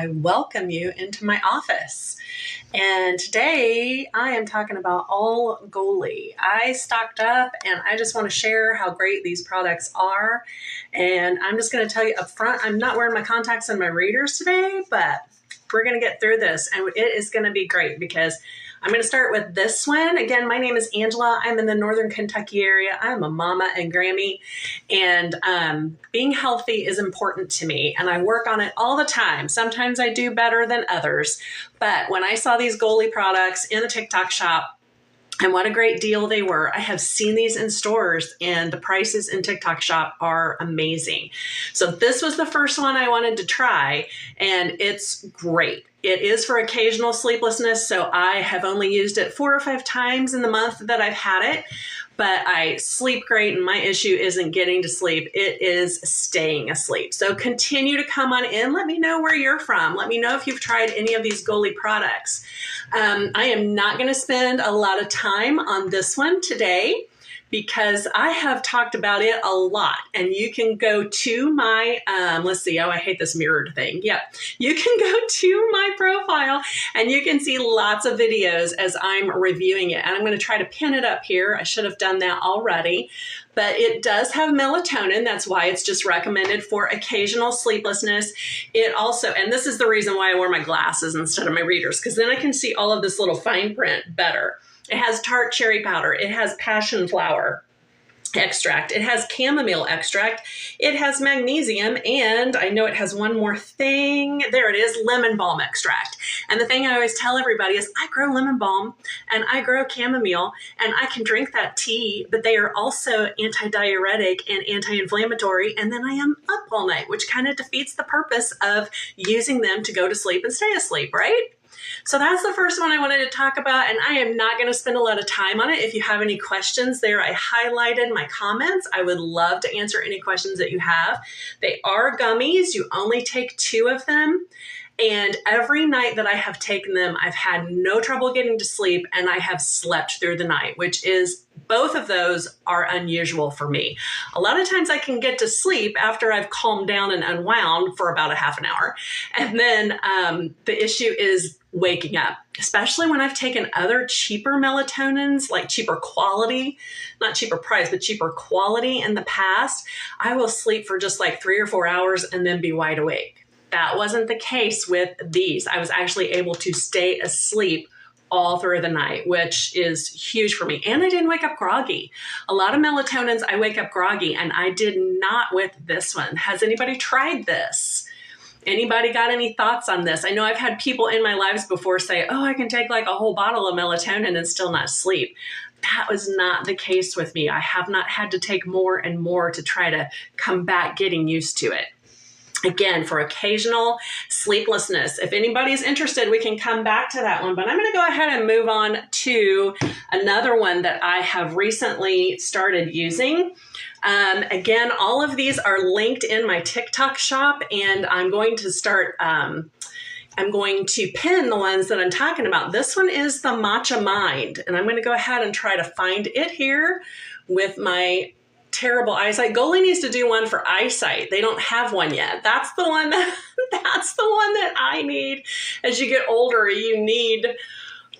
I welcome you into my office. And today I am talking about All Goli. I stocked up and I just want to share how great these products are. And I'm just going to tell you up front, I'm not wearing my contacts and my readers today, but we're going to get through this and it is going to be great because I'm going to start with this one. Again, my name is Angela. I'm in the Northern Kentucky area. I'm a Mama and Grammie, and being healthy is important to me, and I work on it all the time. Sometimes I do better than others, but when I saw these Goli products in the TikTok shop, and what a great deal they were. I have seen these in stores and the prices in TikTok shop are amazing. So this was the first one I wanted to try and it's great. It is for occasional sleeplessness. So I have only used it 4 or 5 times in the month that I've had it, but I sleep great and my issue isn't getting to sleep. It is staying asleep. So continue to come on in. Let me know where you're from. Let me know if you've tried any of these Goli products. I am not going to spend a lot of time on this one today because I have talked about it a lot, and you can go to my, let's see, oh, I hate this mirrored thing. Yep. You can go to my profile and you can see lots of videos as I'm reviewing it. And I'm going to try to pin it up here. I should have done that already, but it does have melatonin. That's why it's just recommended for occasional sleeplessness. It also, and this is the reason why I wore my glasses instead of my readers, because then I can see all of this little fine print better. It has tart cherry powder. It has passion flower extract. It has chamomile extract. It has magnesium. And I know it has one more thing. There it is, lemon balm extract. And the thing I always tell everybody is I grow lemon balm and I grow chamomile and I can drink that tea, but they are also anti-diuretic and anti-inflammatory. And then I am up all night, which kind of defeats the purpose of using them to go to sleep and stay asleep, right? So that's the first one I wanted to talk about, and I am not going to spend a lot of time on it. If you have any questions there, I highlighted my comments. I would love to answer any questions that you have. They are gummies. You only take 2 of them. And every night that I have taken them, I've had no trouble getting to sleep and I have slept through the night, which is, both of those are unusual for me. A lot of times I can get to sleep after I've calmed down and unwound for about a half an hour. And then the issue is waking up, especially when I've taken other cheaper melatonins, like cheaper quality, not cheaper price, but cheaper quality in the past. I will sleep for just like 3 or 4 hours and then be wide awake. That wasn't the case with these. I was actually able to stay asleep all through the night, which is huge for me. And I didn't wake up groggy. A lot of melatonins, I wake up groggy, and I did not with this one. Has anybody tried this? Anybody got any thoughts on this? I know I've had people in my lives before say, oh, I can take like a whole bottle of melatonin and still not sleep. That was not the case with me. I have not had to take more and more to try to combat getting used to it. Again, for occasional sleeplessness. If anybody's interested, we can come back to that one, but I'm going to go ahead and move on to another one that I have recently started using. Again, all of these are linked in my TikTok shop, and I'm going to start, I'm going to pin the ones that I'm talking about. This one is the Matcha Mind, and I'm going to go ahead and try to find it here with my terrible eyesight. Goli needs to do one for eyesight. They don't have one yet. That's the one that I need. As you get older, you need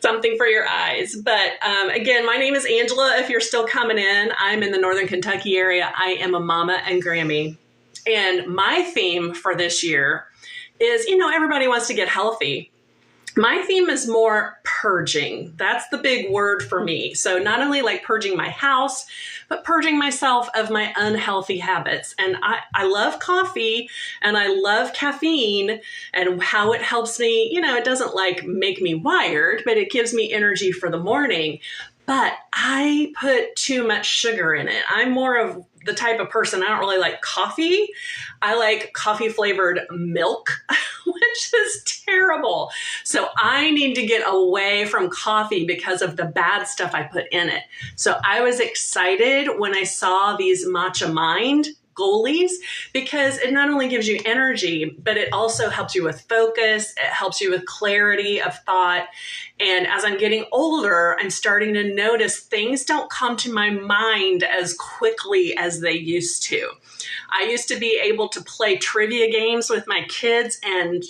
something for your eyes. But again, my name is Angela. If you're still coming in, I'm in the Northern Kentucky area. I am a Mama and Grammie. And my theme for this year is, you know, everybody wants to get healthy. My theme is more purging. That's the big word for me. So not only like purging my house, but purging myself of my unhealthy habits. And I love coffee and I love caffeine and how it helps me. You know, it doesn't like make me wired, but it gives me energy for the morning. But I put too much sugar in it. I'm more of the type of person, I don't really like coffee. I like coffee flavored milk, which is terrible. So I need to get away from coffee because of the bad stuff I put in it. So I was excited when I saw these Matcha Mind Golis because it not only gives you energy, but it also helps you with focus. It helps you with clarity of thought. And as I'm getting older, I'm starting to notice things don't come to my mind as quickly as they used to. I used to be able to play trivia games with my kids and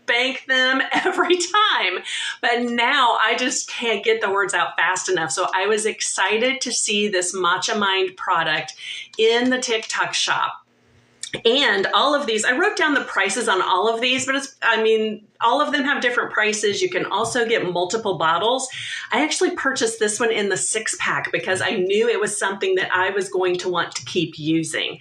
bank them every time. But now I just can't get the words out fast enough. So I was excited to see this Matcha Mind product in the TikTok shop. And all of these, I wrote down the prices on all of these, but all of them have different prices. You can also get multiple bottles. I actually purchased this one in the 6-pack because I knew it was something that I was going to want to keep using.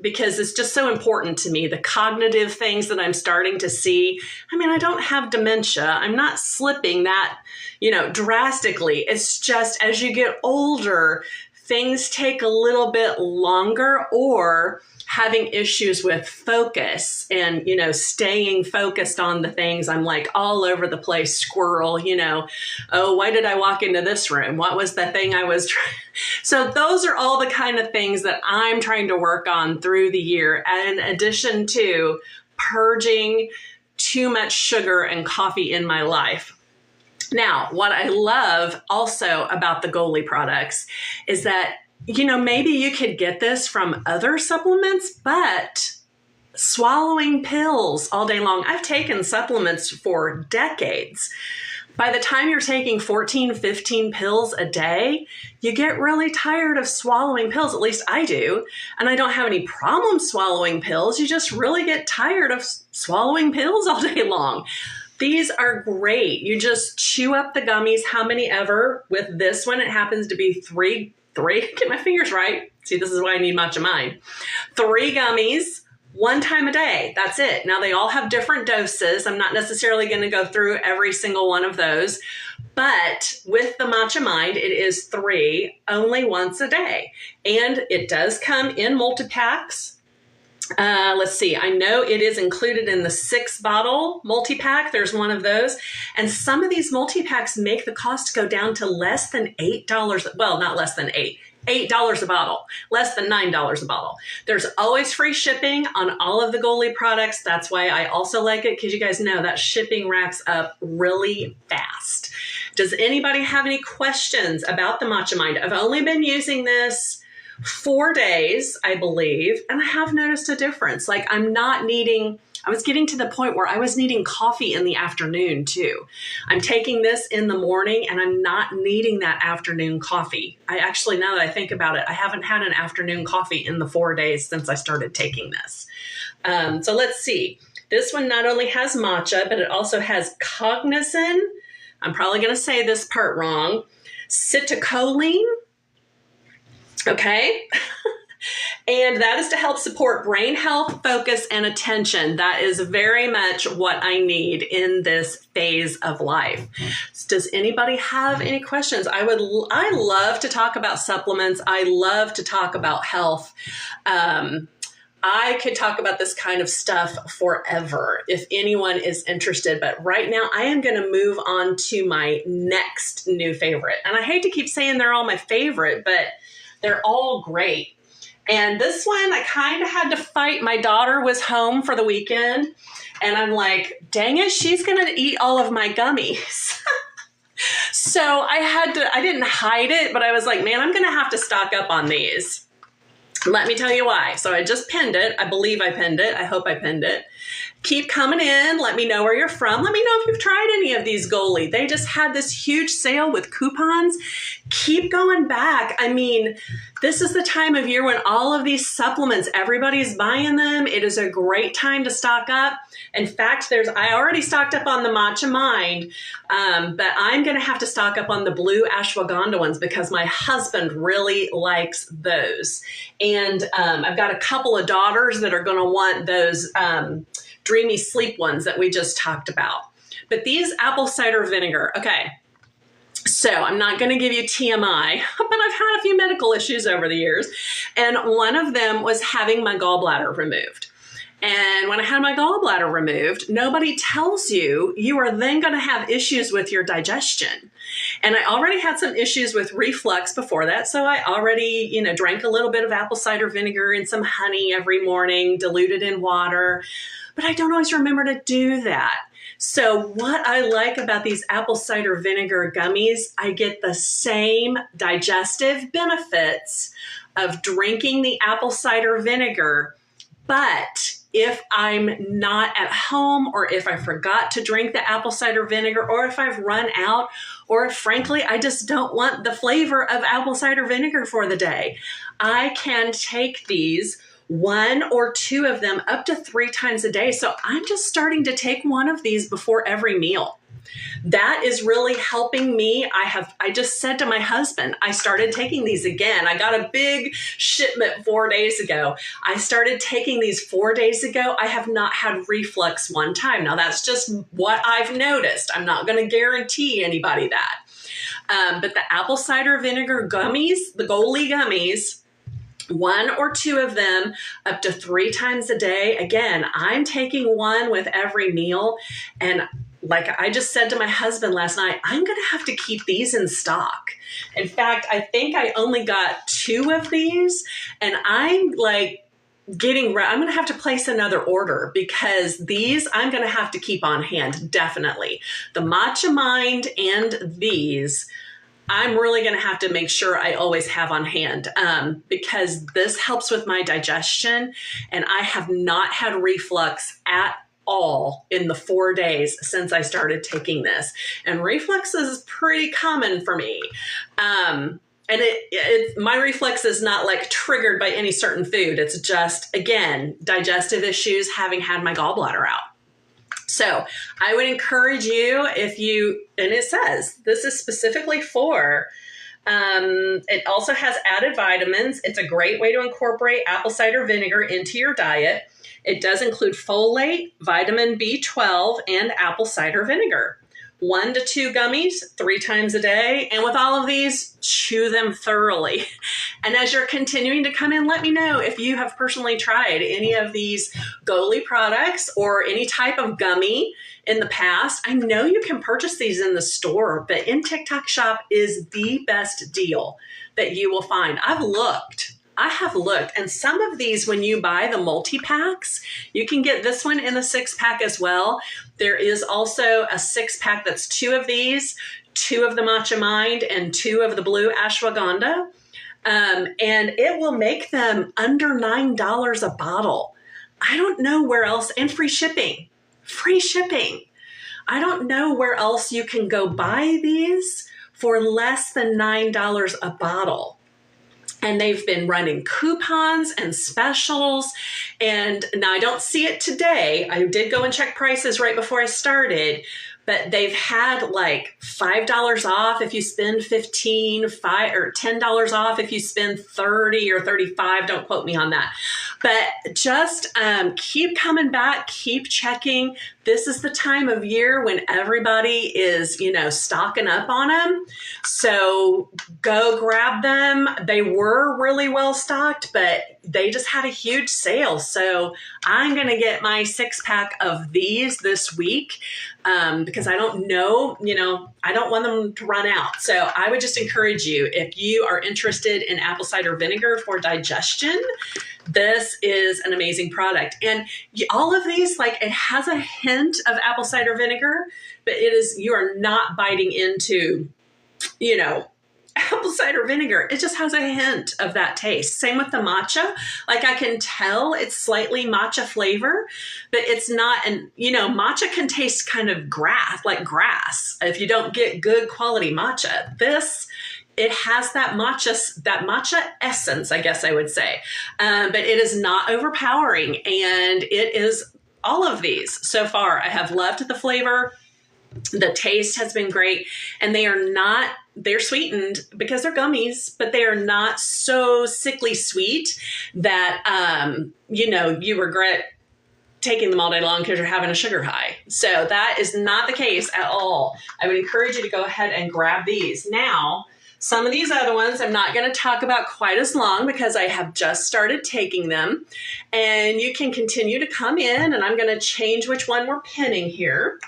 Because it's just so important to me, the cognitive things that I'm starting to see. I don't have dementia. I'm not slipping that, drastically. It's just as you get older, things take a little bit longer, or having issues with focus and, staying focused on the things. I'm like all over the place, squirrel, oh, why did I walk into this room? What was the thing I was trying? So those are all the kind of things that I'm trying to work on through the year, in addition to purging too much sugar and coffee in my life. Now, what I love also about the Goli products is that, maybe you could get this from other supplements, but swallowing pills all day long. I've taken supplements for decades. By the time you're taking 14, 15 pills a day, you get really tired of swallowing pills. At least I do. And I don't have any problem swallowing pills. You just really get tired of swallowing pills all day long. These are great. You just chew up the gummies, how many ever. With this one, it happens to be three, get my fingers right. See, this is why I need Matcha Mind. 3 gummies, 1 time a day. That's it. Now, they all have different doses. I'm not necessarily going to go through every single one of those. But with the Matcha Mind, it is 3 only once a day. And it does come in multi-packs. Let's see. I know it is included in the 6-bottle multi-pack. There's one of those. And some of these multi-packs make the cost go down to less than $8. Well, not less than $8 a bottle, less than $9 a bottle. There's always free shipping on all of the Goli products. That's why I also like it, because you guys know that shipping racks up really fast. Does anybody have any questions about the Matcha Mind? I've only been using this 4 days, I believe, and I have noticed a difference. Like I was getting to the point where I was needing coffee in the afternoon too. I'm taking this in the morning and I'm not needing that afternoon coffee. I actually, now that I think about it, I haven't had an afternoon coffee in the 4 days since I started taking this. So let's see. This one not only has matcha, but it also has cognizin. I'm probably going to say this part wrong. Citicoline. Okay. And that is to help support brain health, focus, and attention. That is very much what I need in this phase of life. Does anybody have any questions? I love to talk about supplements. I love to talk about health. I could talk about this kind of stuff forever if anyone is interested. But right now I am going to move on to my next new favorite. And I hate to keep saying they're all my favorite, but they're all great. And this one, I kind of had to fight. My daughter was home for the weekend, and I'm like, dang it, she's going to eat all of my gummies. So I didn't hide it, but I was like, man, I'm going to have to stock up on these. Let me tell you why. So I just pinned it. I believe I pinned it. I hope I pinned it. Keep coming in. Let me know where you're from. Let me know if you've tried any of these Goli. They just had this huge sale with coupons. Keep going back. I mean, this is the time of year when all of these supplements, everybody's buying them. It is a great time to stock up. In fact, I already stocked up on the Matcha Mind, but I'm going to have to stock up on the blue ashwagandha ones because my husband really likes those. And I've got a couple of daughters that are going to want those dreamy sleep ones that we just talked about. But these apple cider vinegar, okay. So I'm not going to give you TMI, but I've had a few medical issues over the years. And one of them was having my gallbladder removed. And when I had my gallbladder removed, nobody tells you you are then going to have issues with your digestion. And I already had some issues with reflux before that. So I already, drank a little bit of apple cider vinegar and some honey every morning, diluted in water. But I don't always remember to do that. So what I like about these apple cider vinegar gummies, I get the same digestive benefits of drinking the apple cider vinegar, but if I'm not at home, or if I forgot to drink the apple cider vinegar, or if I've run out, or if frankly, I just don't want the flavor of apple cider vinegar for the day, I can take these, 1 or 2 of them, up to 3 times a day. So I'm just starting to take one of these before every meal. That is really helping me. I just said to my husband, I started taking these again. I got a big shipment 4 days ago. I started taking these 4 days ago. I have not had reflux one time. Now that's just what I've noticed. I'm not going to guarantee anybody that. But the apple cider vinegar gummies, the Goli gummies, 1 or 2 of them up to 3 times a day. Again, I'm taking one with every meal. And like I just said to my husband last night, I'm going to have to keep these in stock. In fact, I think I only got 2 of these, and I'm like I'm going to have to place another order, because these I'm going to have to keep on hand. Definitely. The Matcha Mind and these, I'm really going to have to make sure I always have on hand, because this helps with my digestion, and I have not had reflux at all in the 4 days since I started taking this. And reflux is pretty common for me. And my reflux is not like triggered by any certain food. It's just, again, digestive issues, having had my gallbladder out. So I would encourage you, and it says this is specifically for, it also has added vitamins. It's a great way to incorporate apple cider vinegar into your diet. It does include folate, vitamin B12, and apple cider vinegar. 1 to 2 gummies 3 times a day. And with all of these, chew them thoroughly. And as you're continuing to come in, let me know if you have personally tried any of these Goli products or any type of gummy in the past. I know you can purchase these in the store, but in TikTok Shop is the best deal that you will find. I have looked, and some of these, when you buy the multi-packs, you can get this one in a 6-pack as well. There is also a 6-pack that's 2 of these, 2 of the Matcha Mind, and 2 of the blue ashwagandha. And it will make them under $9 a bottle. I don't know where else, and free shipping. Free shipping. I don't know where else you can go buy these for less than $9 a bottle. And they've been running coupons and specials. And now I don't see it today. I did go and check prices right before I started, but they've had like $5 off if you spend $15, or $10 off if you spend $30 or $35. Don't quote me on that. But just keep coming back, keep checking. This is the time of year when everybody is, stocking up on them. So go grab them. They were really well stocked, but they just had a huge sale. So I'm going to get my 6-pack of these this week, because I don't know, I don't want them to run out. So I would just encourage you, if you are interested in apple cider vinegar for digestion, this is an amazing product. And all of these, like, it has a hint of apple cider vinegar, but you are not biting into, apple cider vinegar. It just has a hint of that taste. Same with the matcha. Like, I can tell it's slightly matcha flavor, but it's not, and matcha can taste kind of like grass if you don't get good quality matcha. It has that matcha essence, I guess I would say, but it is not overpowering, and it is all of these so far. I have loved the flavor. The taste has been great, and they're sweetened because they're gummies, but they are not so sickly sweet that, you regret taking them all day long because you're having a sugar high. So that is not the case at all. I would encourage you to go ahead and grab these. Now, some of these other ones I'm not going to talk about quite as long because I have just started taking them, and you can continue to come in, and I'm going to change which one we're pinning here.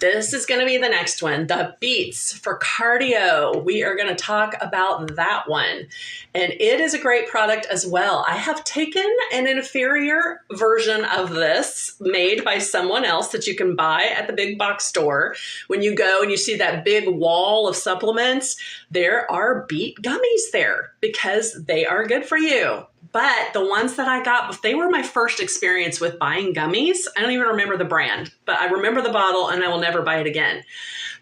This is going to be the next one, the Deets for cardio. We are going to talk about that one. And it is a great product as well. I have taken an inferior version of this made by someone else that you can buy at the big box store. When you go and you see that big wall of supplements, there are beet gummies there because they are good for you. But the ones that I got, they were my first experience with buying gummies. I don't even remember the brand, but I remember the bottle and I will never buy it again.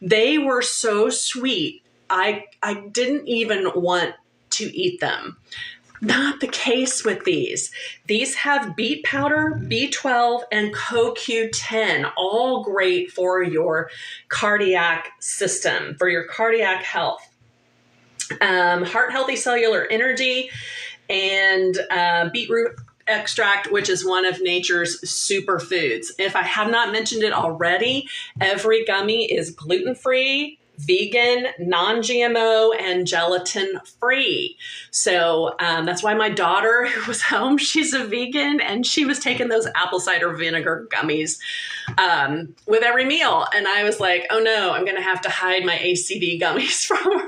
They were so sweet. I didn't even want to eat them. Not the case with these. These have beet powder, B12, and CoQ10, all great for your cardiac system, for your cardiac health. Heart healthy cellular energy, and beetroot extract, which is one of nature's superfoods. If I have not mentioned it already, every gummy is gluten-free, vegan, non-GMO, and gelatin-free. So that's why my daughter, who was home, she's a vegan, and she was taking those apple cider vinegar gummies with every meal. And I was like, oh no, I'm going to have to hide my ACD gummies from her.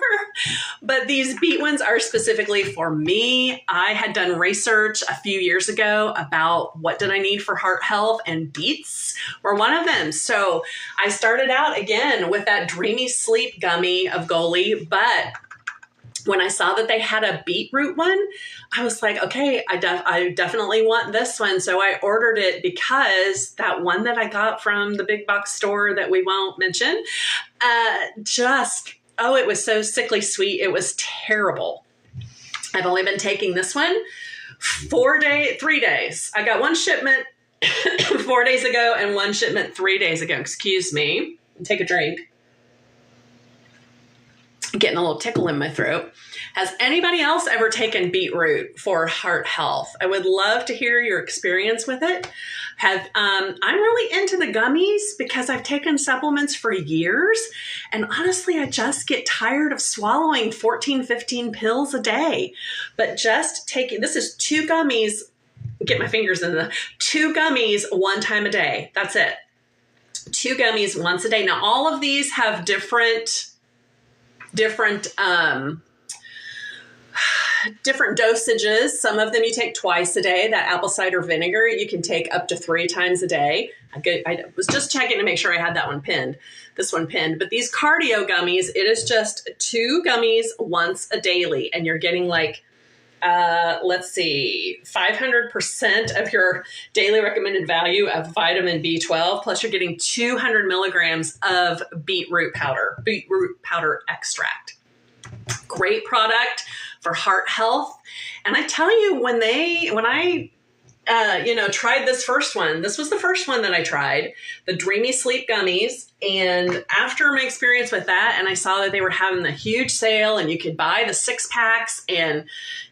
But these beet ones are specifically for me. I had done research a few years ago about what did I need for heart health, and beets were one of them. So I started out again with that Dreamy Sleep gummy of Goli, but when I saw that they had a beetroot one, I was like, okay, I definitely want this one. So I ordered it because that one that I got from the big box store that we won't mention, it was so sickly sweet. It was terrible. I've only been taking this one 3 days. I got one shipment 4 days ago and one shipment 3 days ago. Excuse me. Take a drink. Getting a little tickle in my throat. Has anybody else ever taken beetroot for heart health? I would love to hear your experience with it. I'm really into the gummies because I've taken supplements for years, and honestly, I just get tired of swallowing 14, 15 pills a day. But just taking, this is 2 gummies, get my fingers in the 2 gummies 1 time a day. That's it. 2 gummies once a day. Now, all of these have different dosages. Some of them you take twice a day. That apple cider vinegar you can take up to 3 times a day. I was just checking to make sure I had that one pinned, this one pinned. But these cardio gummies, it is just 2 gummies once a daily, and you're getting like, 500% of your daily recommended value of vitamin B12, plus you're getting 200 milligrams of beetroot powder extract. Great product for heart health. And I tell you, when I tried this first one, this was the first one that I tried, the Dreamy Sleep gummies. And after my experience with that, and I saw that they were having the huge sale and you could buy the 6-packs and,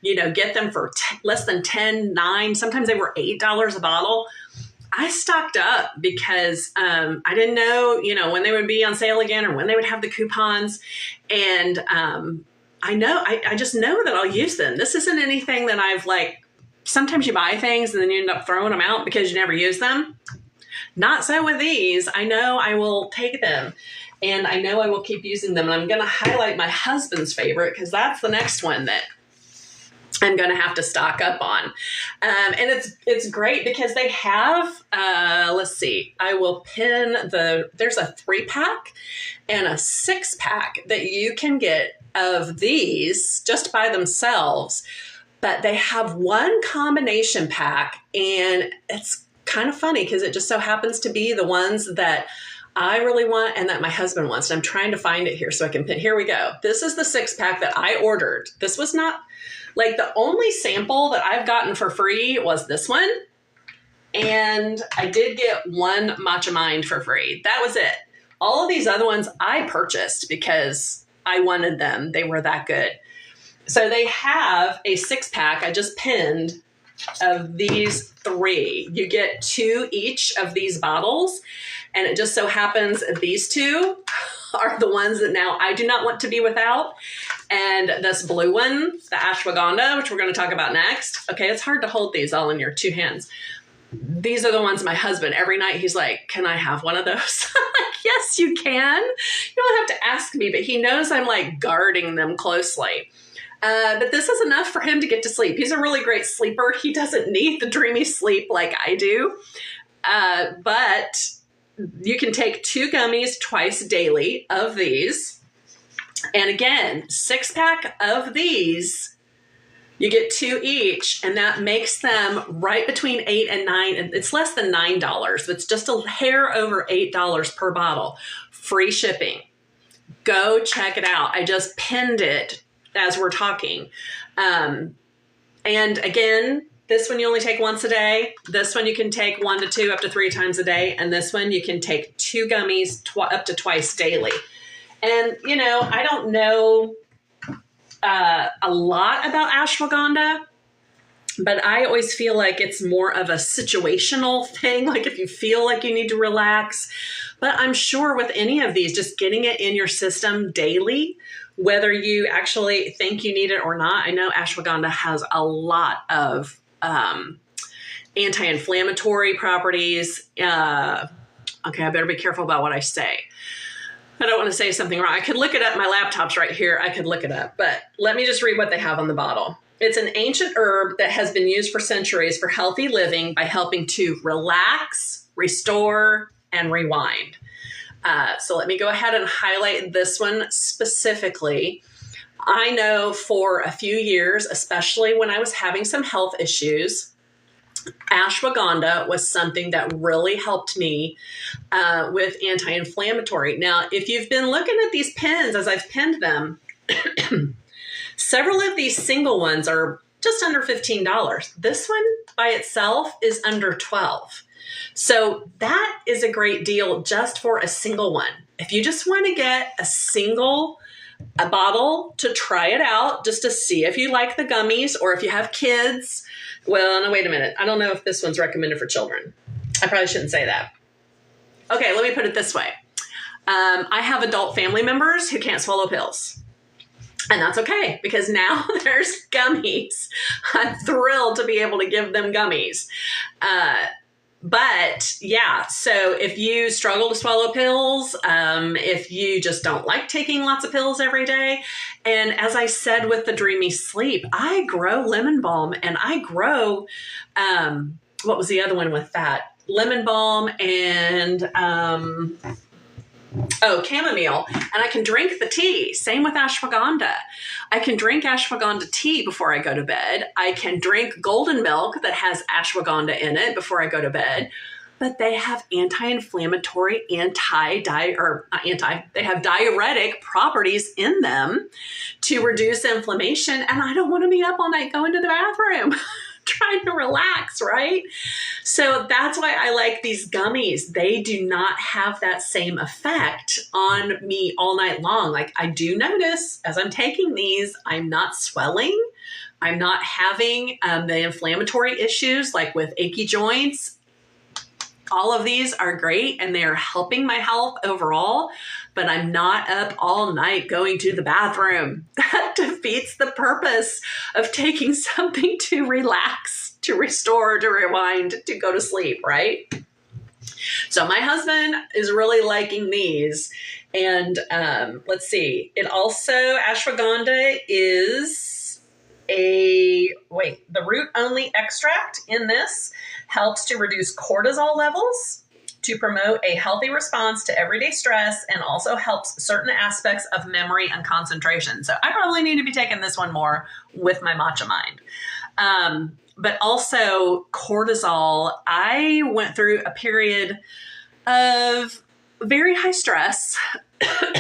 get them for less than $10, $9, sometimes they were $8 a bottle. I stocked up because I didn't know, when they would be on sale again or when they would have the coupons. And I just know that I'll use them. This isn't anything that I've sometimes you buy things and then you end up throwing them out because you never use them. Not so with these. I know I will take them and I know I will keep using them. And I'm going to highlight my husband's favorite because that's the next one that I'm going to have to stock up on. And it's great because they have, let's see, I will pin there's a 3-pack and a 6-pack that you can get of these just by themselves. But they have one combination pack, and it's kind of funny because it just so happens to be the ones that I really want and that my husband wants. And I'm trying to find it here so I can pin. Here we go. This is the 6-pack that I ordered. This was not the only sample that I've gotten for free was this one. And I did get one Matcha Mind for free. That was it. All of these other ones I purchased because I wanted them. They were that good. So they have a 6-pack I just pinned of these 3. You get 2 each of these bottles. And it just so happens these 2 are the ones that now I do not want to be without. And this blue one, the ashwagandha, which we're going to talk about next. Okay, it's hard to hold these all in your 2 hands. These are the ones my husband, every night he's like, can I have one of those? I'm like, yes, you can. You don't have to ask me, but he knows I'm guarding them closely. But this is enough for him to get to sleep. He's a really great sleeper. He doesn't need the dreamy sleep like I do. But you can take 2 gummies twice daily of these. And again, 6-pack of these You get 2 each, and that makes them right between $8 and $9. It's less than $9. It's just a hair over $8 per bottle. Free shipping. Go check it out. I just pinned it as we're talking. And again, this one you only take once a day. This one you can take 1 to 2 up to 3 times a day. And this one you can take 2 gummies up to twice daily. And, you know, I don't know a lot about ashwagandha, but I always feel like it's more of a situational thing. Like if you feel like you need to relax, but I'm sure with any of these, just getting it in your system daily, whether you actually think you need it or not. I know ashwagandha has a lot of anti-inflammatory properties. Okay, I better be careful about what I say. I don't want to say something wrong. I could look it up. My laptop's right here. I could look it up, but let me just read what they have on the bottle. It's an ancient herb that has been used for centuries for healthy living by helping to relax, restore, and rewind. So let me go ahead and highlight this one specifically. I know for a few years, especially when I was having some health issues, ashwagandha was something that really helped me with anti-inflammatory. Now, if you've been looking at these pins as I've pinned them, several of these single ones are just under $15. This one by itself is under $12. So that is a great deal just for a single one. If you just want to get a bottle to try it out, just to see if you like the gummies, or if you have kids. Well, no, wait a minute. I don't know if this one's recommended for children. I probably shouldn't say that. Okay, let me put it this way. I have adult family members who can't swallow pills. And that's okay, because now there's gummies. I'm thrilled to be able to give them gummies. But yeah, so if you struggle to swallow pills, if you just don't like taking lots of pills every day, and as I said with the dreamy sleep, I grow lemon balm, and I grow, what was the other one with that? Lemon balm and, chamomile, and I can drink the tea. Same with ashwagandha. I can drink ashwagandha tea before I go to bed. I can drink golden milk that has ashwagandha in it before I go to bed. But they have anti-inflammatory, they have diuretic properties in them to reduce inflammation. And I don't want to be up all night going to the bathroom. Trying to relax, right? So that's why I like these gummies. They do not have that same effect on me all night long. Like, I do notice as I'm taking these, I'm not swelling. I'm not having the inflammatory issues like with achy joints. All of these are great and they are helping my health overall, but I'm not up all night going to the bathroom. That defeats the purpose of taking something to relax, to restore, to rewind, to go to sleep, right? So my husband is really liking these. And let's see, it also, ashwagandha is the root only extract in this helps to reduce cortisol levels, to promote a healthy response to everyday stress, and also helps certain aspects of memory and concentration. So I probably need to be taking this one more with my matcha mind. But also cortisol, I went through a period of very high stress.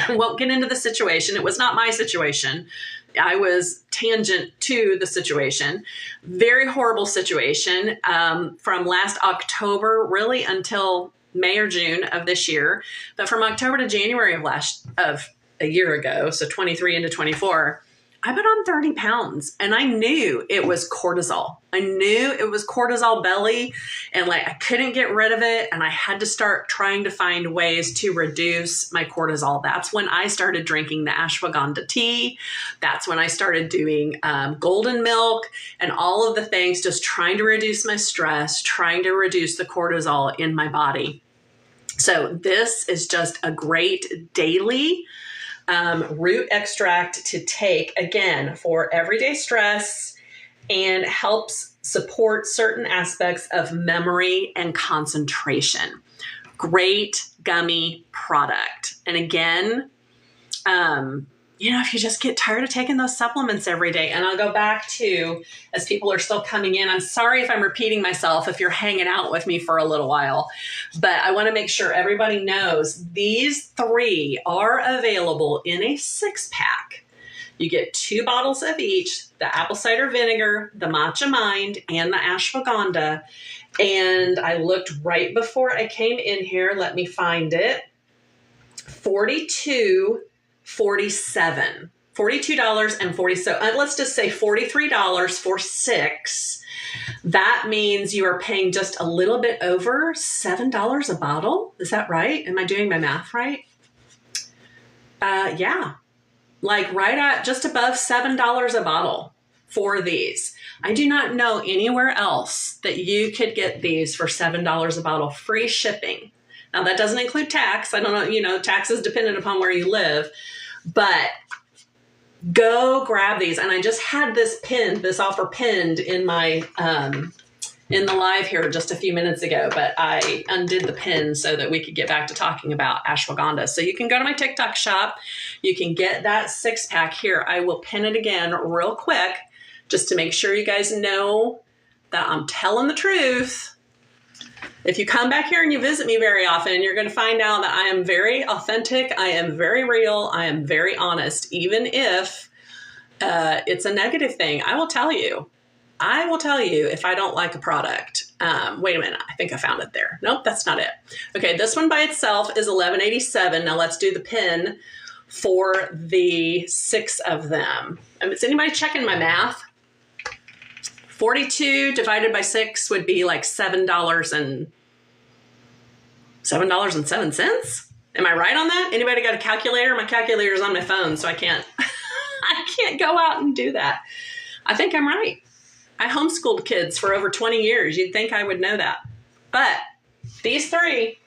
Won't get into the situation. It was not my situation. I was tangent to the situation. Very horrible situation from last October, really until May or June of this year. But from October to January of a year ago, so 23 into 24, I put on 30 pounds and I knew it was cortisol. I knew it was cortisol belly, and like I couldn't get rid of it. And I had to start trying to find ways to reduce my cortisol. That's when I started drinking the ashwagandha tea. That's when I started doing golden milk and all of the things, just trying to reduce my stress, trying to reduce the cortisol in my body. So this is just a great daily root extract to take, again, for everyday stress, and helps support certain aspects of memory and concentration. Great gummy product. And again, if you just get tired of taking those supplements every day. And I'll go back to, as people are still coming in, I'm sorry if I'm repeating myself if you're hanging out with me for a little while, but I want to make sure everybody knows these 3 are available in a 6-pack. You get 2 bottles of each, the apple cider vinegar, the matcha mind, and the ashwagandha. And I looked right before I came in here. Let me find it. $42.47. $42.47. Let's just say $43 for 6. That means you are paying just a little bit over $7 a bottle. Is that right? Am I doing my math right? Yeah. Like right at just above $7 a bottle for these. I do not know anywhere else that you could get these for $7 a bottle, free shipping. Now that doesn't include tax. I don't know, tax is dependent upon where you live, but go grab these. And I just had this offer pinned in my, in the live here just a few minutes ago, but I undid the pin so that we could get back to talking about ashwagandha. So you can go to my TikTok shop. You can get that 6-pack here. I will pin it again real quick just to make sure you guys know that I'm telling the truth. If you come back here and you visit me very often, you're going to find out that I am very authentic. I am very real. I am very honest, even if it's a negative thing. I will tell you if I don't like a product. Wait a minute. I think I found it there. Nope, that's not it. Okay, this one by itself is $11.87. Now let's do the pin for the 6 of them. Is anybody checking my math? 42 divided by 6 would be like $7.07. Am I right on that? Anybody got a calculator? My calculator's on my phone, so I can't go out and do that. I think I'm right. I homeschooled kids for over 20 years. You'd think I would know that. But these 3,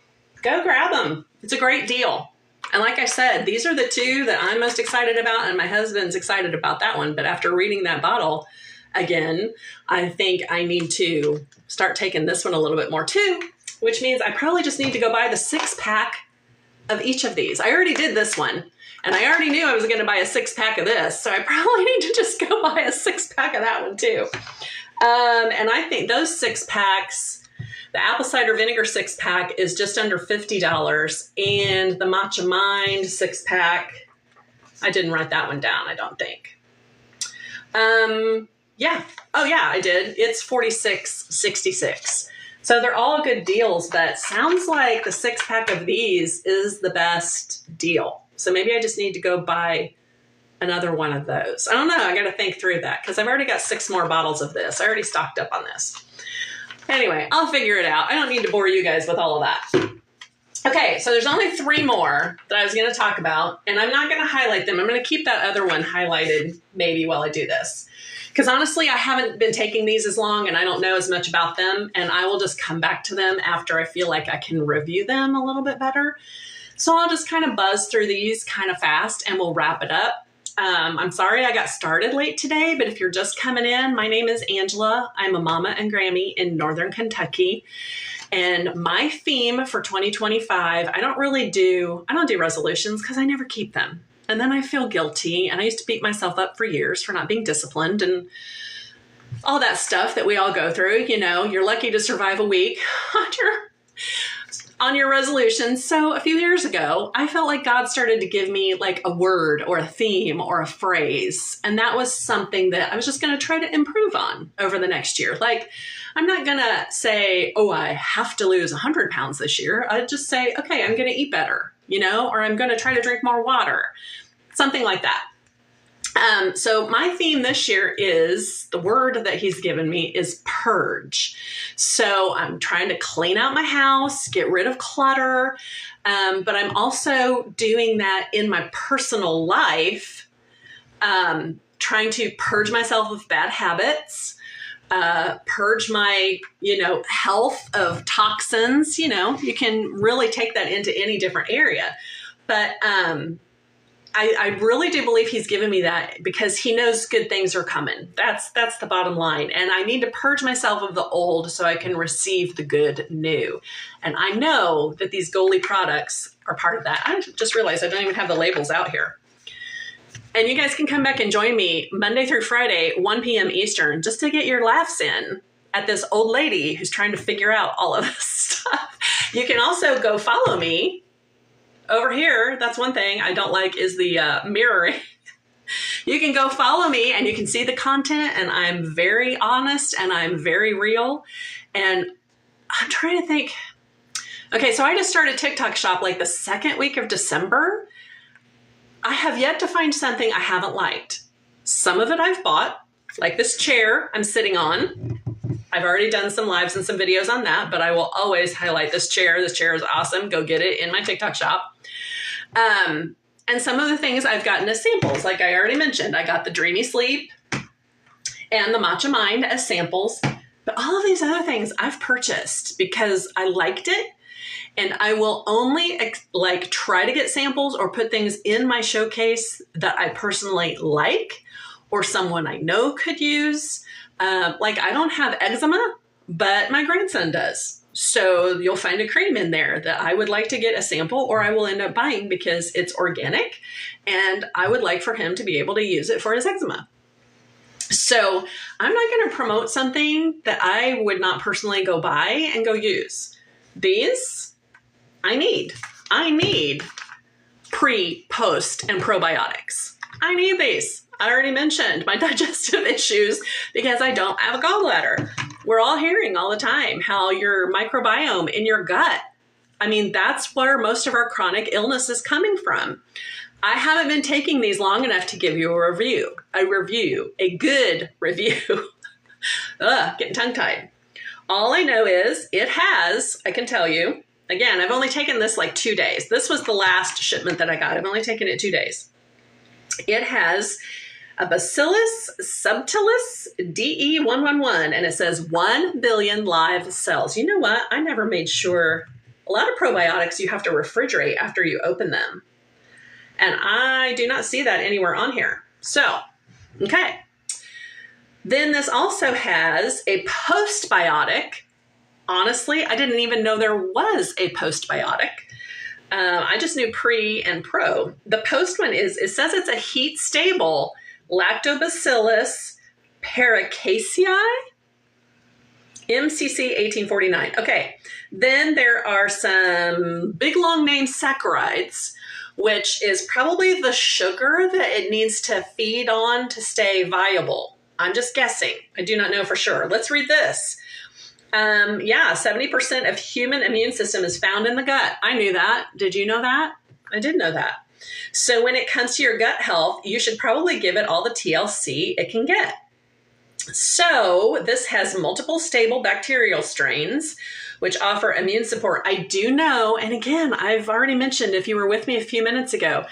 go grab them. It's a great deal. And like I said, these are the 2 that I'm most excited about, and my husband's excited about that one. But after reading that bottle again, I think I need to start taking this one a little bit more too, which means I probably just need to go buy the 6-pack of each of these. I already did this one, and I already knew I was going to buy a 6-pack of this, so I probably need to just go buy a 6-pack of that one too. And I think those 6-packs, the apple cider vinegar 6-pack is just under $50, and the matcha mind 6-pack, I didn't write that one down, I don't think. Yeah. Oh yeah, I did. It's $46.66. So they're all good deals, but sounds like the 6-pack of these is the best deal. So maybe I just need to go buy another one of those. I don't know. I got to think through that because I've already got 6 more bottles of this. I already stocked up on this. Anyway, I'll figure it out. I don't need to bore you guys with all of that. Okay, so there's only 3 more that I was going to talk about, and I'm not going to highlight them. I'm going to keep that other one highlighted maybe while I do this. Because honestly, I haven't been taking these as long and I don't know as much about them, and I will just come back to them after I feel like I can review them a little bit better. So I'll just kind of buzz through these kind of fast and we'll wrap it up. I'm sorry I got started late today, but if you're just coming in, my name is Angela. I'm a Mama and Grammie in Northern Kentucky. And my theme for 2025, I don't do resolutions because I never keep them. And then I feel guilty, and I used to beat myself up for years for not being disciplined and all that stuff that we all go through. You're lucky to survive a week on your resolutions. So a few years ago, I felt like God started to give me like a word or a theme or a phrase. And that was something that I was just going to try to improve on over the next year. Like, I'm not going to say, oh, I have to lose 100 pounds this year. I'd just say, okay, I'm going to eat better, or I'm going to try to drink more water, something like that. So my theme this year is, the word that he's given me is purge. So I'm trying to clean out my house, get rid of clutter. But I'm also doing that in my personal life, trying to purge myself of bad habits, purge my, health of toxins. You can really take that into any different area. But, I really do believe he's given me that because he knows good things are coming. That's the bottom line. And I need to purge myself of the old so I can receive the good new. And I know that these Goli products are part of that. I just realized I don't even have the labels out here. And you guys can come back and join me Monday through Friday, 1 p.m. Eastern, just to get your laughs in at this old lady who's trying to figure out all of this stuff. You can also go follow me over here. That's one thing I don't like is the mirroring. You can go follow me and you can see the content, and I'm very honest and I'm very real. And I'm trying to think. Okay, so I just started TikTok Shop like the second week of December. I have yet to find something I haven't liked. Some of it I've bought, like this chair I'm sitting on. I've already done some lives and some videos on that, but I will always highlight this chair. This chair is awesome. Go get it in my TikTok Shop. And some of the things I've gotten as samples, like I already mentioned, I got the Dreamy Sleep and the Matcha Mind as samples. But all of these other things I've purchased because I liked it. And I will only like try to get samples or put things in my showcase that I personally like or someone I know could use. Like I don't have eczema, but my grandson does. So you'll find a cream in there that I would like to get a sample, or I will end up buying because it's organic and I would like for him to be able to use it for his eczema. So I'm not going to promote something that I would not personally go buy and go use. These I need pre, post, and probiotics. I need these. I already mentioned my digestive issues because I don't have a gallbladder. We're all hearing all the time how your microbiome in your gut, I mean, that's where most of our chronic illness is coming from. I haven't been taking these long enough to give you a good review. Getting tongue-tied. All I know is it has, I can tell you, again, I've only taken this like 2 days. This was the last shipment that I got. I've only taken it 2 days. It has a Bacillus subtilis DE111, and it says 1 billion live cells. You know what? I never made sure. A lot of probiotics you have to refrigerate after you open them. And I do not see that anywhere on here. So, okay. Then this also has a postbiotic. Honestly, I didn't even know there was a postbiotic. I just knew pre and pro. The post one is, it says it's a heat stable Lactobacillus paracasei, MCC 1849. Okay, then there are some big long name saccharides, which is probably the sugar that it needs to feed on to stay viable. I'm just guessing. I do not know for sure. Let's read this. 70% of human immune system is found in the gut. I knew that. Did you know that? I did know that. So when it comes to your gut health, you should probably give it all the TLC it can get. So this has multiple stable bacterial strains, which offer immune support. I do know, and again, I've already mentioned, if you were with me a few minutes ago,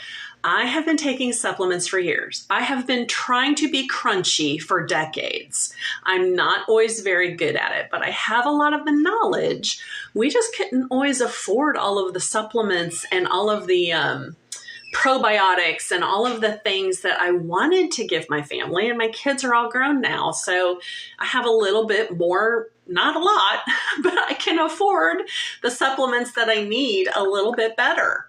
I have been taking supplements for years. I have been trying to be crunchy for decades. I'm not always very good at it, but I have a lot of the knowledge. We just couldn't always afford all of the supplements and all of the probiotics and all of the things that I wanted to give my family, and my kids are all grown now. So I have a little bit more, not a lot, but I can afford the supplements that I need a little bit better.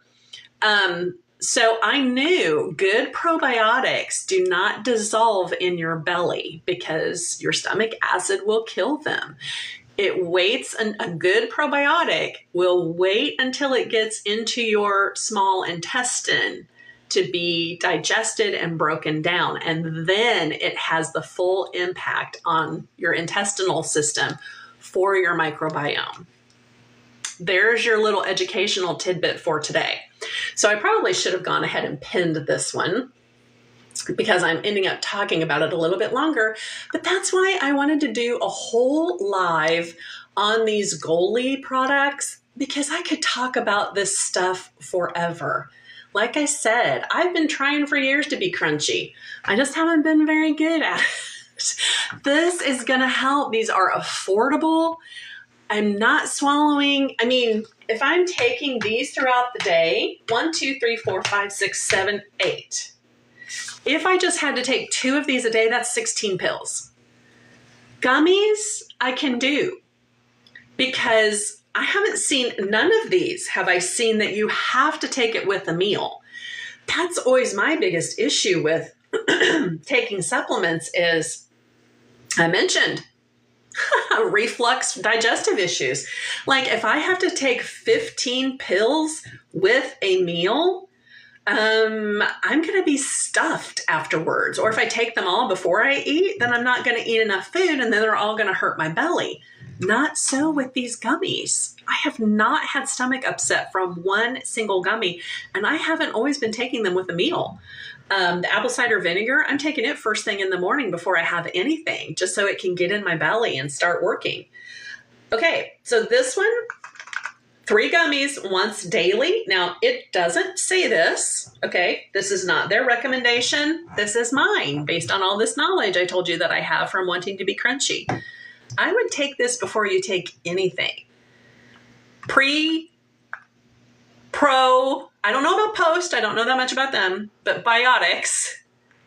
So I knew good probiotics do not dissolve in your belly because your stomach acid will kill them. It waits, a good probiotic will wait until it gets into your small intestine to be digested and broken down. And then it has the full impact on your intestinal system for your microbiome. There's your little educational tidbit for today. So I probably should have gone ahead and pinned this one because I'm ending up talking about it a little bit longer, but that's why I wanted to do a whole live on these Goli products, because I could talk about this stuff forever. Like I said, I've been trying for years to be crunchy. I just haven't been very good at it. This is going to help. These are affordable. I'm not swallowing. I mean, if I'm taking these throughout the day, 1, 2, 3, 4, 5, 6, 7, 8. If I just had to take 2 of these a day, that's 16 pills. Gummies, I can do, because I haven't seen, none of these have I seen that you have to take it with a meal. That's always my biggest issue with taking supplements is, I mentioned, reflux digestive issues. Like if I have to take 15 pills with a meal, I'm going to be stuffed afterwards. Or if I take them all before I eat, then I'm not going to eat enough food and then they're all going to hurt my belly. Not so with these gummies. I have not had stomach upset from one single gummy, and I haven't always been taking them with a meal. The apple cider vinegar, I'm taking it first thing in the morning before I have anything, just so it can get in my belly and start working. Okay, so this one, 3 gummies once daily. Now, it doesn't say this, okay? This is not their recommendation. This is mine, based on all this knowledge I told you that I have from wanting to be crunchy. I would take this before you take anything. Pre, pro, I don't know about post, I don't know that much about them, but biotics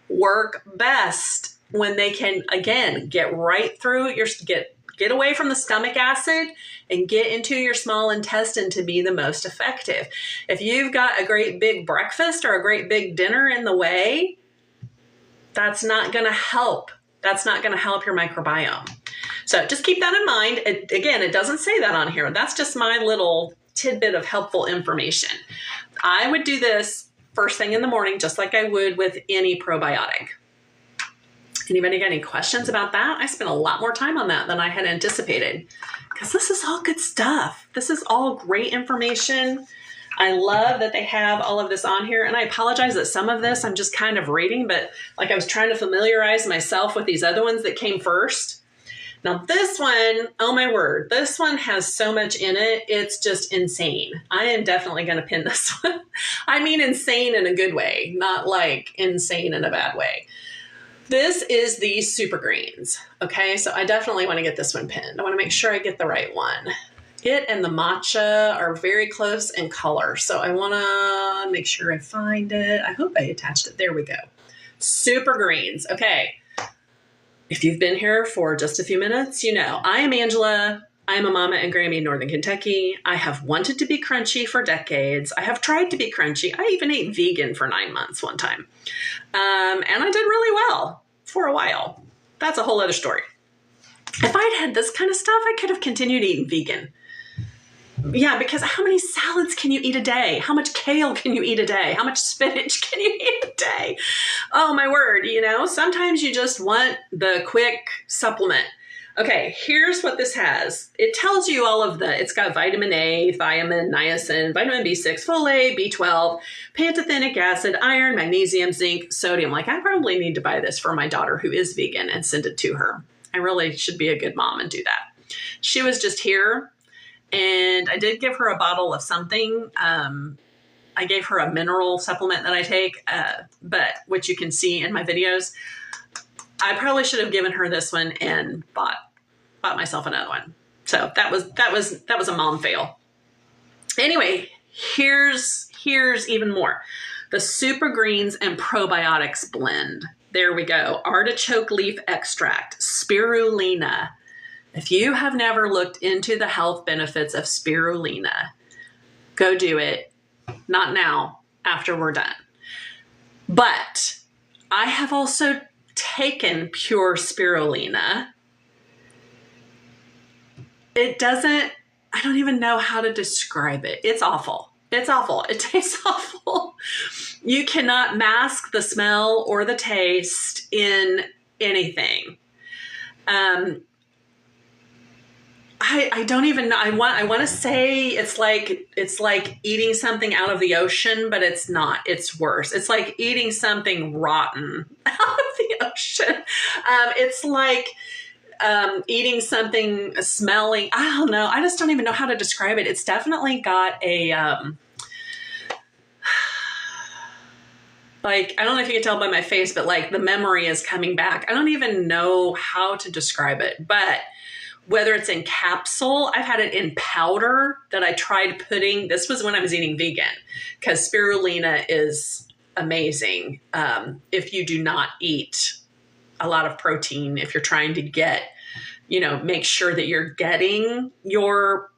work best when they can, again, get right through your, get away from the stomach acid and get into your small intestine to be the most effective. If you've got a great big breakfast or a great big dinner in the way, that's not going to help. That's not going to help your microbiome. So just keep that in mind. Again, it doesn't say that on here. That's just my little tidbit of helpful information. I would do this first thing in the morning, just like I would with any probiotic. Anybody got any questions about that? I spent a lot more time on that than I had anticipated because this is all good stuff. This is all great information. I love that they have all of this on here, and I apologize that some of this I'm just kind of reading, but like I was trying to familiarize myself with these other ones that came first. Now this one, oh my word, this one has so much in it. It's just insane. I am definitely going to pin this one. I mean insane in a good way, not like insane in a bad way. This is the super greens. Okay, so I definitely want to get this one pinned. I want to make sure I get the right one. It and the matcha are very close in color, so I want to make sure I find it. I hope I attached it. There we go. Super greens. Okay. If you've been here for just a few minutes, you know, I am Angela. I am a Mama and Grammie in Northern Kentucky. I have wanted to be crunchy for decades. I have tried to be crunchy. I even ate vegan for 9 months one time. And I did really well for a while. That's a whole other story. If I'd had this kind of stuff, I could have continued eating vegan. Yeah, because how many salads can you eat a day? How much kale can you eat a day? How much spinach can you eat a day? Oh my word, you know, sometimes you just want the quick supplement. Okay, here's what this has. It tells you all of it's got vitamin A, thiamine, niacin, vitamin B6, folate, B12, pantothenic acid, iron, magnesium, zinc, sodium. Like I probably need to buy this for my daughter who is vegan and send it to her. I really should be a good mom and do that. She was just here. And I did give her a bottle of something. I gave her a mineral supplement that I take, but which you can see in my videos. I probably should have given her this one and bought myself another one. So that was a mom fail. Anyway, here's even more. The Super Greens and Probiotics blend. There we go. Artichoke leaf extract, spirulina. If you have never looked into the health benefits of spirulina, go do it. Not now, after we're done. But I have also taken pure spirulina. I don't even know how to describe it. It's awful. It's awful. It tastes awful. You cannot mask the smell or the taste in anything. I don't even know. I want to say it's like eating something out of the ocean, but it's not. It's worse. It's like eating something rotten out of the ocean. It's like eating something smelling. I don't know. I just don't even know how to describe it. It's definitely got a like, I don't know if you can tell by my face, but like the memory is coming back. I don't even know how to describe it, but whether it's in capsule, I've had it in powder that I tried putting. This was when I was eating vegan, because spirulina is amazing if you do not eat a lot of protein, if you're trying to get, make sure that you're getting your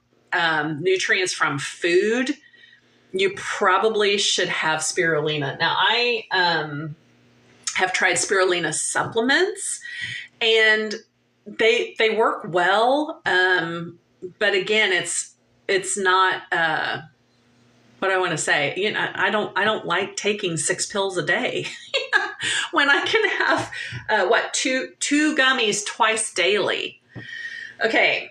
nutrients from food. you probably should have spirulina. Now, I have tried spirulina supplements, and they work well. But again, it's not what I want to say. You know, I don't like taking 6 pills a day when I can have two gummies twice daily. Okay,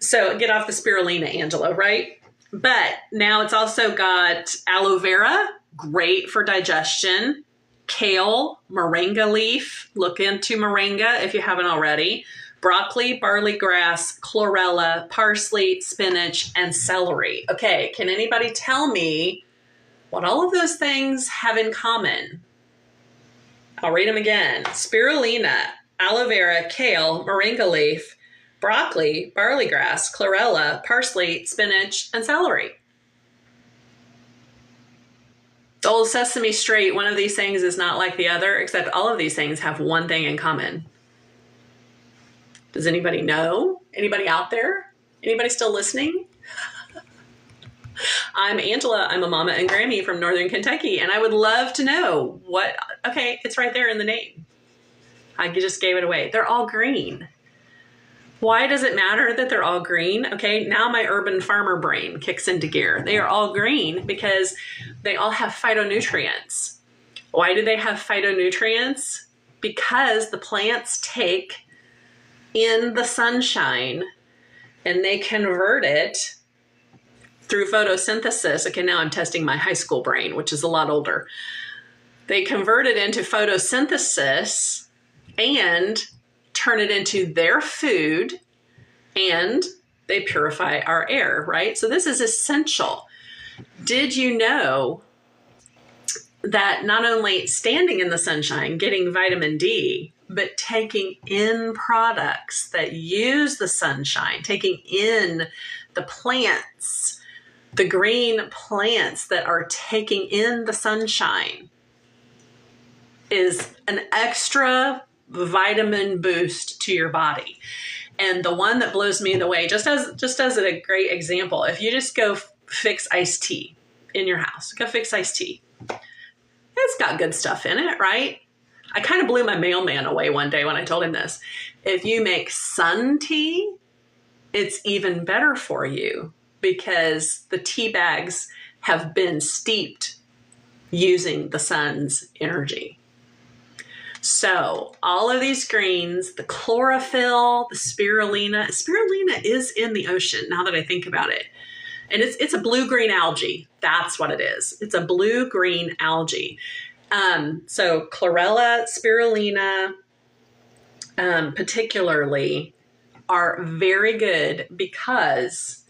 so get off the spirulina, Angela, right? But now it's also got aloe vera, great for digestion. Kale, moringa leaf. Look into moringa if you haven't already. Broccoli, barley grass, chlorella, parsley, spinach, and celery. Okay, can anybody tell me what all of those things have in common? I'll read them again. Spirulina, aloe vera, kale, moringa leaf, broccoli, barley grass, chlorella, parsley, spinach, and celery. The old Sesame Street, one of these things is not like the other, except all of these things have one thing in common. Does anybody know? Anybody out there? Anybody still listening? I'm Angela. I'm a Mama and Grammie from Northern Kentucky, and I would love to know what, okay, it's right there in the name. I just gave it away. They're all green. Why does it matter that they're all green? Okay, now my urban farmer brain kicks into gear. They are all green because they all have phytonutrients. Why do they have phytonutrients? Because the plants take in the sunshine and they convert it through photosynthesis. Okay, now I'm testing my high school brain, which is a lot older. They convert it into photosynthesis and turn it into their food, and they purify our air, right? So this is essential. Did you know that not only standing in the sunshine, getting vitamin D, but taking in products that use the sunshine, taking in the plants, the green plants that are taking in the sunshine, is an extra vitamin boost to your body. And the one that blows me away, just as a great example, if you just go fix iced tea in your house, go fix iced tea. It's got good stuff in it, right? I kind of blew my mailman away one day when I told him this. If you make sun tea, it's even better for you because the tea bags have been steeped using the sun's energy. So all of these greens, the chlorophyll, the spirulina is in the ocean now that I think about it. And it's a blue-green algae. That's what it is. It's a blue-green algae. So chlorella, spirulina, particularly, are very good because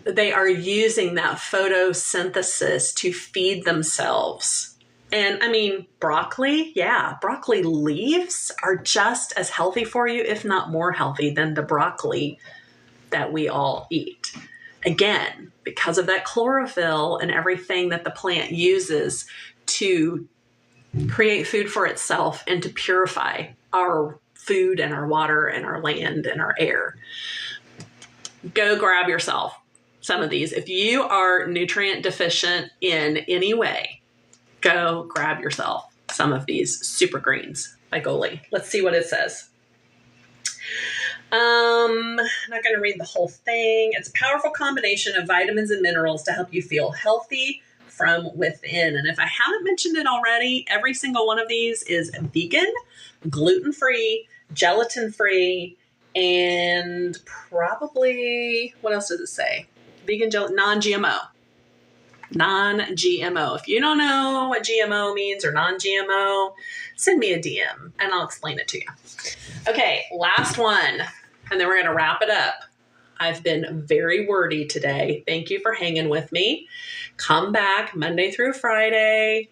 they are using that photosynthesis to feed themselves. And I mean, broccoli leaves are just as healthy for you, if not more healthy than the broccoli that we all eat. Again, because of that chlorophyll and everything that the plant uses to create food for itself and to purify our food and our water and our land and our air. Go grab yourself some of these. If you are nutrient deficient in any way, go grab yourself some of these super greens by Goli. Let's see what it says. I'm not going to read the whole thing. It's a powerful combination of vitamins and minerals to help you feel healthy from within. And if I haven't mentioned it already, every single one of these is vegan, gluten-free, gelatin-free, and probably, what else does it say? Vegan, non-GMO. Non-GMO. If you don't know what GMO means or non-GMO, send me a DM and I'll explain it to you. Okay, last one, and then we're going to wrap it up. I've been very wordy today. Thank you for hanging with me. Come back Monday through Friday,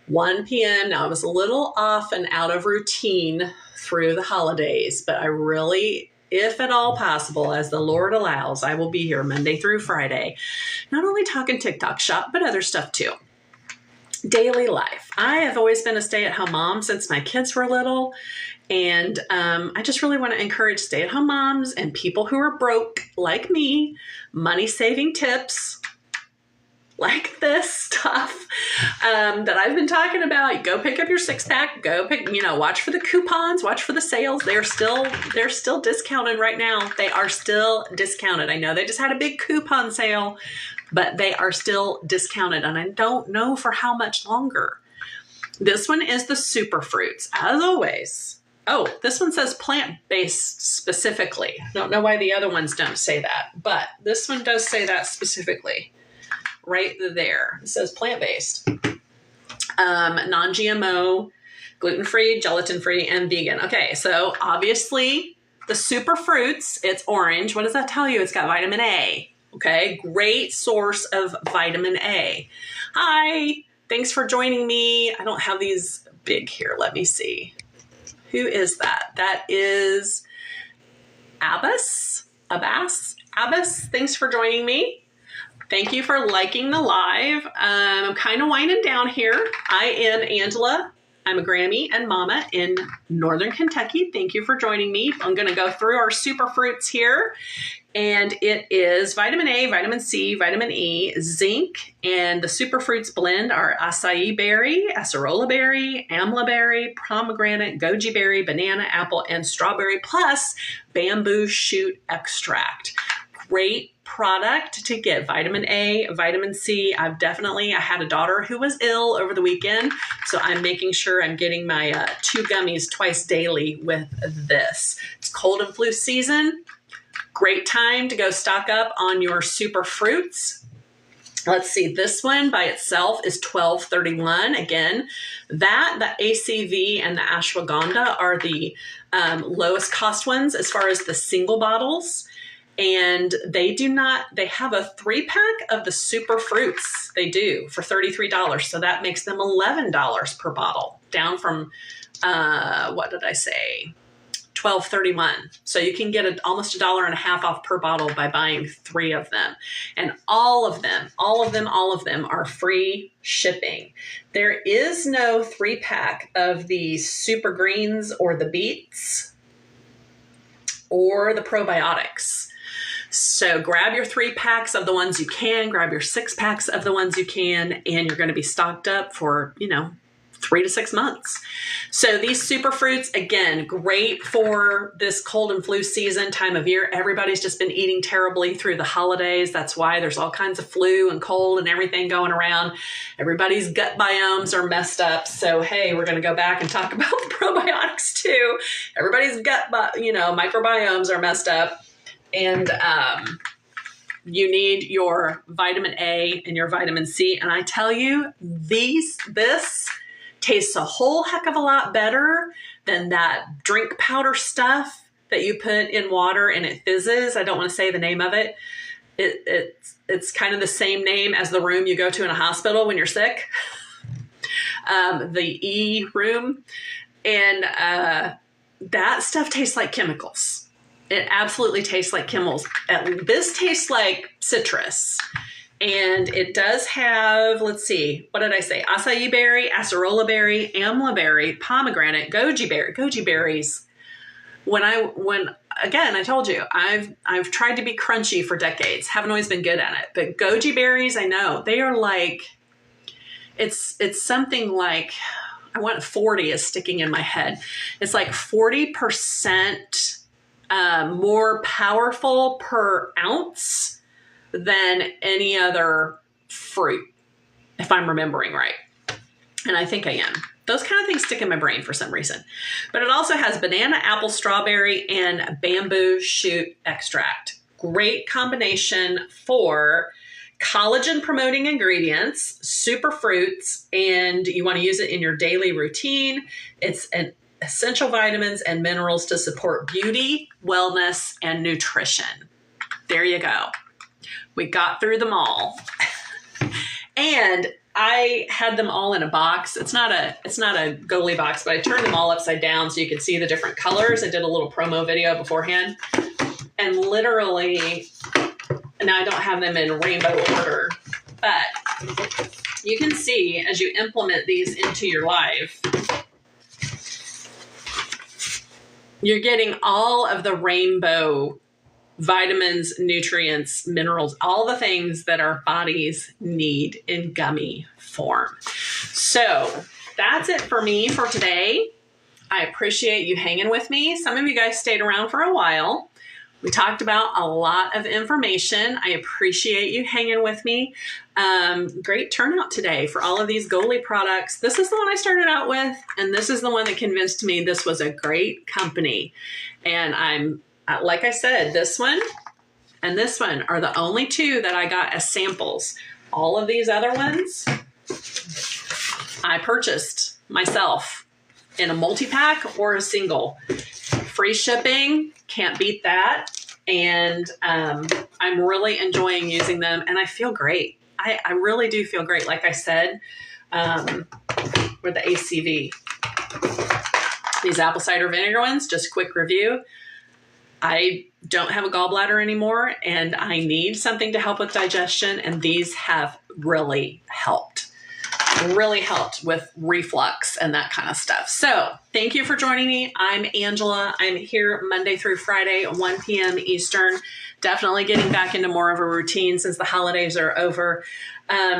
1 p.m. Now, I was a little off and out of routine through the holidays, but I really, if at all possible, as the Lord allows, I will be here Monday through Friday, not only talking TikTok shop, but other stuff too. Daily life. I have always been a stay-at-home mom since my kids were little. And I just really want to encourage stay-at-home moms and people who are broke like me, money-saving tips, like this stuff that I've been talking about, go pick up your 6-pack, go pick, watch for the coupons, watch for the sales. They're still discounted right now. They are still discounted. I know they just had a big coupon sale, but they are still discounted, and I don't know for how much longer. This one is the super fruits, as always. Oh, this one says plant-based specifically. I don't know why the other ones don't say that, but this one does say that specifically. Right there. It says plant-based. Non-GMO, gluten-free, gelatin-free, and vegan. Okay, so obviously the super fruits, it's orange. What does that tell you? It's got vitamin A. Okay, great source of vitamin A. Hi, thanks for joining me. I don't have these big here. Let me see. Who is that? That is Abbas. Thanks for joining me. Thank you for liking the live. I'm kind of winding down here. I am Angela. I'm a Grammie and Mama in Northern Kentucky. Thank you for joining me. I'm going to go through our super fruits here. And it is vitamin A, vitamin C, vitamin E, zinc, and the super fruits blend are acai berry, acerola berry, amla berry, pomegranate, goji berry, banana, apple, and strawberry, plus bamboo shoot extract. Great product to get vitamin A, vitamin C. I had a daughter who was ill over the weekend, so I'm making sure I'm getting my 2 gummies twice daily with this. It's cold and flu season. Great time to go stock up on your super fruits. Let's see, this one by itself is $12.31. Again, the ACV and the ashwagandha are the lowest cost ones as far as the single bottles. And they have a 3-pack of the super fruits. They do for $33. So that makes them $11 per bottle, down from, what did I say? $12.31. So you can get almost $1.50 off per bottle by buying 3 of them. And all of them are free shipping. There is no 3-pack of the super greens or the beets or the probiotics. So grab your 3-packs of the ones you can, grab your 6-packs of the ones you can, and you're going to be stocked up for, 3 to 6 months. So these super fruits, again, great for this cold and flu season time of year. Everybody's just been eating terribly through the holidays. That's why there's all kinds of flu and cold and everything going around. Everybody's gut biomes are messed up. So, hey, we're going to go back and talk about the probiotics too. Everybody's gut, microbiomes are messed up. And you need your vitamin A and your vitamin C. And I tell you, this tastes a whole heck of a lot better than that drink powder stuff that you put in water and it fizzes. I don't want to say the name of it. It's kind of the same name as the room you go to in a hospital when you're sick. The E room. And that stuff tastes like chemicals. It absolutely tastes like chemicals. This tastes like citrus. And it does have, let's see, what did I say? Acai berry, acerola berry, amla berry, pomegranate, goji berry. Goji berries. Again, I told you, I've tried to be crunchy for decades. Haven't always been good at it. But goji berries, I know, they are like, it's something like, I want 40 is sticking in my head. It's like 40% more powerful per ounce than any other fruit, if I'm remembering right. And I think I am. Those kind of things stick in my brain for some reason. But it also has banana, apple, strawberry, and bamboo shoot extract. Great combination for collagen promoting ingredients, super fruits, and you want to use it in your daily routine. It's an essential vitamins and minerals to support beauty, wellness, and nutrition. There you go. We got through them all. And I had them all in a box. It's not a Goli box, but I turned them all upside down so you could see the different colors. I did a little promo video beforehand. And literally, now I don't have them in rainbow order, but you can see as you implement these into your life, you're getting all of the rainbow vitamins, nutrients, minerals, all the things that our bodies need in gummy form. So that's it for me for today. I appreciate you hanging with me. Some of you guys stayed around for a while. We talked about a lot of information. I appreciate you hanging with me. Great turnout today for all of these Goli products. This is the one I started out with, and this is the one that convinced me this was a great company. And like I said, this one and this one are the only two that I got as samples. All of these other ones I purchased myself in a multi-pack or a single. Free shipping, can't beat that. And I'm really enjoying using them, and I feel great. I really do feel great. Like I said, with the ACV, these apple cider vinegar ones, just quick review. I don't have a gallbladder anymore, and I need something to help with digestion, and these have really helped. Really helped with reflux and that kind of stuff. So thank you for joining me. I'm Angela. I'm here Monday through Friday, 1 p.m. Eastern. Definitely getting back into more of a routine since the holidays are over.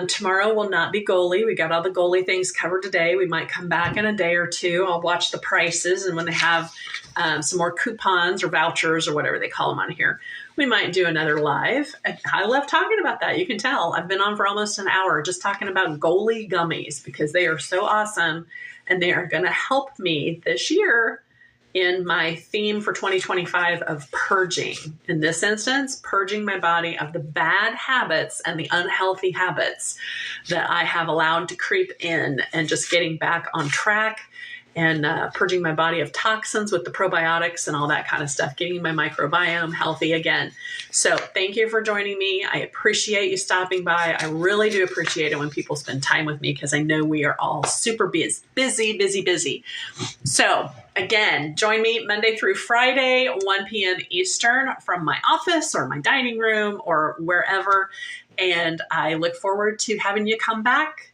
Tomorrow will not be Goli. We got all the Goli things covered today. We might come back in a day or two. I'll watch the prices, and when they have some more coupons or vouchers or whatever they call them on here, we might do another live. I love talking about that. You can tell I've been on for almost an hour just talking about Goli gummies because they are so awesome, and they are going to help me this year in my theme for 2025 of purging. In this instance, purging my body of the bad habits and the unhealthy habits that I have allowed to creep in, and just getting back on track and purging my body of toxins with the probiotics and all that kind of stuff, getting my microbiome healthy again. So thank you for joining me. I appreciate you stopping by. I really do appreciate it when people spend time with me, because I know we are all super busy. So again, join me Monday through Friday, 1 p.m. Eastern from my office or my dining room or wherever. And I look forward to having you come back